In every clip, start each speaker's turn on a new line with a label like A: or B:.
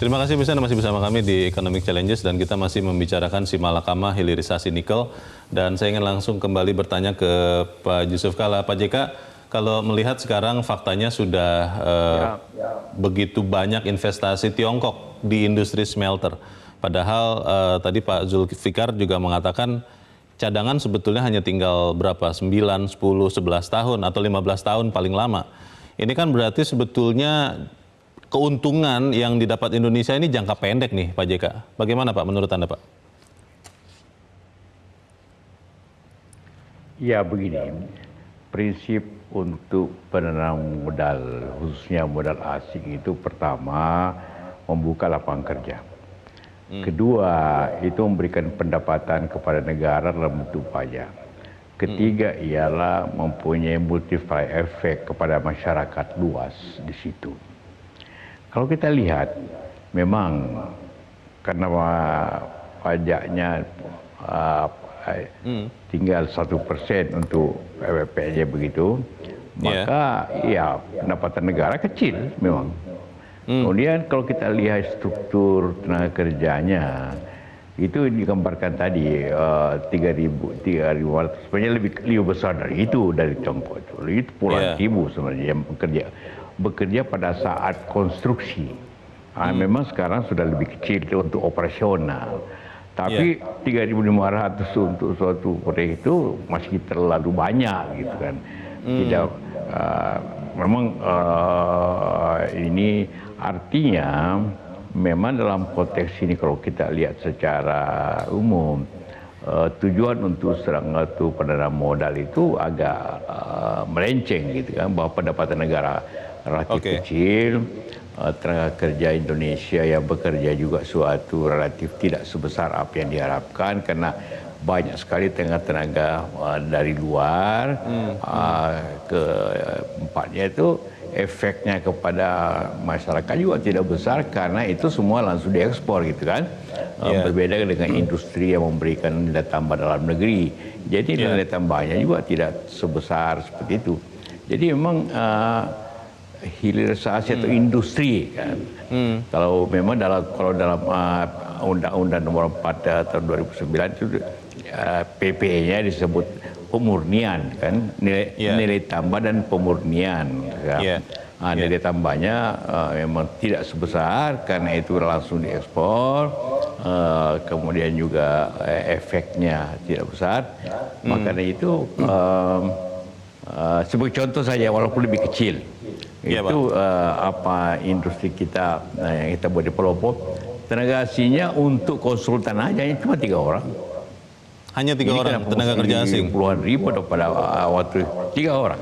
A: Terima kasih masih bersama kami di Economic Challenges dan kita masih membicarakan si Malakama hilirisasi nikel. Dan saya ingin langsung kembali bertanya ke Pak Jusuf Kalla. Pak JK, kalau melihat sekarang faktanya sudah begitu banyak investasi Tiongkok di industri smelter. Padahal tadi Pak Zulfikar juga mengatakan cadangan sebetulnya hanya tinggal berapa? 9, 10, 11 tahun atau 15 tahun paling lama. Ini kan berarti sebetulnya keuntungan yang didapat Indonesia ini jangka pendek nih Pak JK. Bagaimana Pak menurut Anda Pak?
B: Ya begini, prinsip untuk penanaman modal, khususnya modal asing itu pertama membuka lapangan kerja. Kedua, itu memberikan pendapatan kepada negara dalam bentuk pajak. Ketiga ialah mempunyai multiplier effect kepada masyarakat luas di situ. Kalau kita lihat, memang karena pajaknya tinggal 1% untuk PPN begitu, maka ya pendapatan negara kecil memang. Kemudian kalau kita lihat struktur tenaga kerjanya, itu digambarkan tadi 3.500, sebenarnya lebih besar dari itu dari Tiongkok itu puluhan ribu sebenarnya yang bekerja pada saat konstruksi. Memang sekarang sudah lebih kecil untuk operasional. Tapi 3.500 untuk suatu proyek itu masih terlalu banyak gitu kan. Tidak memang ini artinya memang dalam konteks ini kalau kita lihat secara umum tujuan untuk serangkaian pendanaan modal itu agak melenceng gitu kan, bahwa pendapatan negara relatif kecil, tenaga kerja Indonesia yang bekerja juga suatu relatif tidak sebesar apa yang diharapkan karena banyak sekali tenaga dari luar. Keempatnya itu efeknya kepada masyarakat juga tidak besar karena itu semua langsung diekspor gitu kan. Berbeda dengan industri yang memberikan nilai tambah dalam negeri. Jadi nilai tambahnya juga tidak sebesar seperti itu. Jadi memang hilirisasi atau industri kan. Kalau memang kalau dalam Undang-Undang Nomor 4 tahun 2009 itu PP-nya disebut pemurnian kan, nilai tambah dan pemurnian. Nilai tambahnya memang tidak sebesar karena itu langsung diekspor. Kemudian juga efeknya tidak besar. Makanya itu sebagai contoh saja walaupun lebih kecil. Itu apa industri kita yang kita buat di Pelopor, tenaga asingnya untuk konsultan aja cuma 3 orang.
A: Hanya 3 orang tenaga kerja asing?
B: Puluhan ribu pada waktu 3 orang.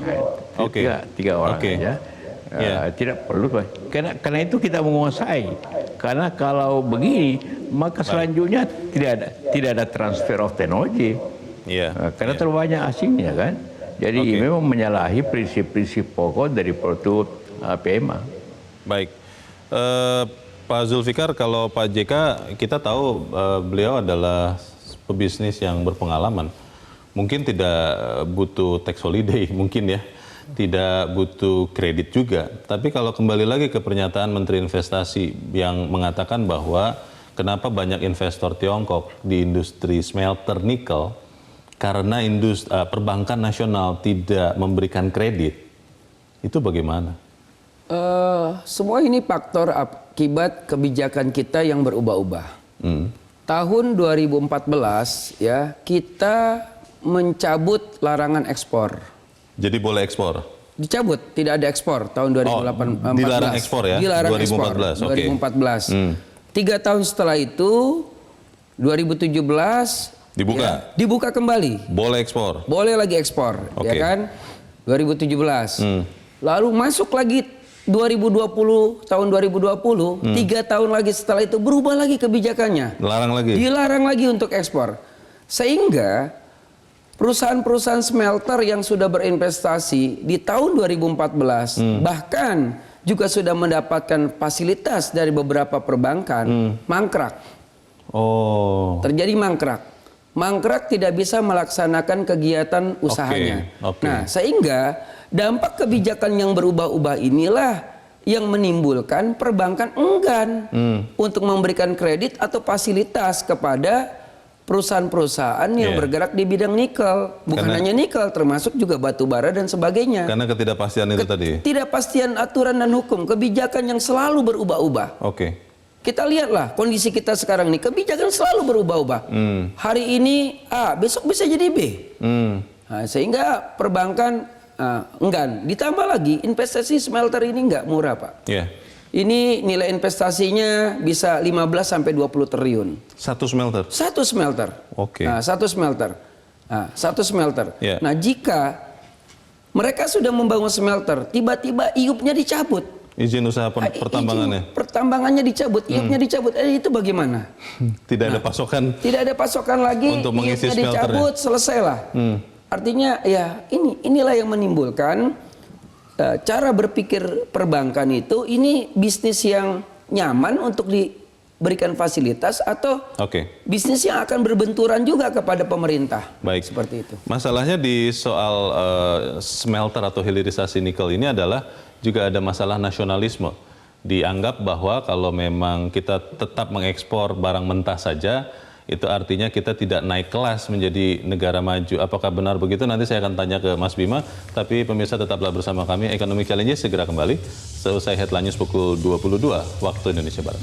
B: 3 orang aja. Tidak perlu. Karena itu kita menguasai. Karena kalau begini, maka selanjutnya tidak ada transfer of technology. Karena terlalu banyak asingnya kan. Jadi memang menyalahi prinsip-prinsip pokok dari produk PMA.
A: Baik, Pak Zulfikar, kalau Pak JK kita tahu beliau adalah pebisnis yang berpengalaman. Mungkin tidak butuh tax holiday, mungkin ya, tidak butuh kredit juga. Tapi kalau kembali lagi ke pernyataan Menteri Investasi yang mengatakan bahwa kenapa banyak investor Tiongkok di industri smelter nikel, karena perbankan nasional tidak memberikan kredit, itu bagaimana?
C: Semua ini faktor akibat kebijakan kita yang berubah-ubah. Tahun 2014 ya kita mencabut larangan ekspor.
A: Jadi boleh ekspor?
C: Dicabut, tidak ada ekspor tahun 2014.
A: Dilarang ekspor ya?
C: Dilarang
A: 2014,
C: ekspor. 2014. 3 tahun setelah itu, 2017
A: dibuka?
C: Dibuka kembali.
A: Boleh ekspor?
C: Boleh lagi ekspor, ya kan? 2017. Lalu masuk lagi 2020, tahun 2020, 3 tahun lagi setelah itu berubah lagi kebijakannya.
A: Dilarang lagi?
C: Dilarang lagi untuk ekspor. Sehingga perusahaan-perusahaan smelter yang sudah berinvestasi di tahun 2014, bahkan juga sudah mendapatkan fasilitas dari beberapa perbankan, mangkrak. Terjadi mangkrak. Mangkrak tidak bisa melaksanakan kegiatan usahanya. Nah, sehingga dampak kebijakan yang berubah-ubah inilah yang menimbulkan perbankan enggan untuk memberikan kredit atau fasilitas kepada perusahaan-perusahaan yang bergerak di bidang nikel. Bukan hanya nikel, termasuk juga batu bara dan sebagainya.
A: Karena ketidakpastian itu tadi.
C: Ketidakpastian aturan dan hukum, kebijakan yang selalu berubah-ubah.
A: Oke.
C: Kita lihatlah kondisi kita sekarang nih, kebijakan selalu berubah-ubah. Hari ini A, besok bisa jadi B. Nah, sehingga perbankan enggan. Ditambah lagi investasi smelter ini nggak murah, Pak.
A: Iya.
C: Ini nilai investasinya bisa 15 sampai 20 triliun.
A: Satu smelter.
C: Satu smelter.
A: Oke.
C: Nah, satu smelter. Nah, satu smelter.
A: Yeah.
C: Nah, jika mereka sudah membangun smelter, tiba-tiba IUP-nya dicabut.
A: Izin usaha pertambangannya.
C: Izin pertambangannya dicabut, IUP-nya dicabut. Itu bagaimana?
A: Tidak ada pasokan.
C: Tidak ada pasokan lagi,
A: untuk mengisi
C: IUP-nya dicabut, selesailah. Artinya ya inilah yang menimbulkan cara berpikir perbankan itu, ini bisnis yang nyaman untuk diberikan fasilitas atau bisnis yang akan berbenturan juga kepada pemerintah.
A: Baik.
C: Seperti itu.
A: Masalahnya di soal smelter atau hilirisasi nikel ini adalah juga ada masalah nasionalisme. Dianggap bahwa kalau memang kita tetap mengekspor barang mentah saja, itu artinya kita tidak naik kelas menjadi negara maju. Apakah benar begitu? Nanti saya akan tanya ke Mas Bima. Tapi pemirsa tetaplah bersama kami. Economic Challenges segera kembali seusai headline news pukul 22 waktu Indonesia Barat.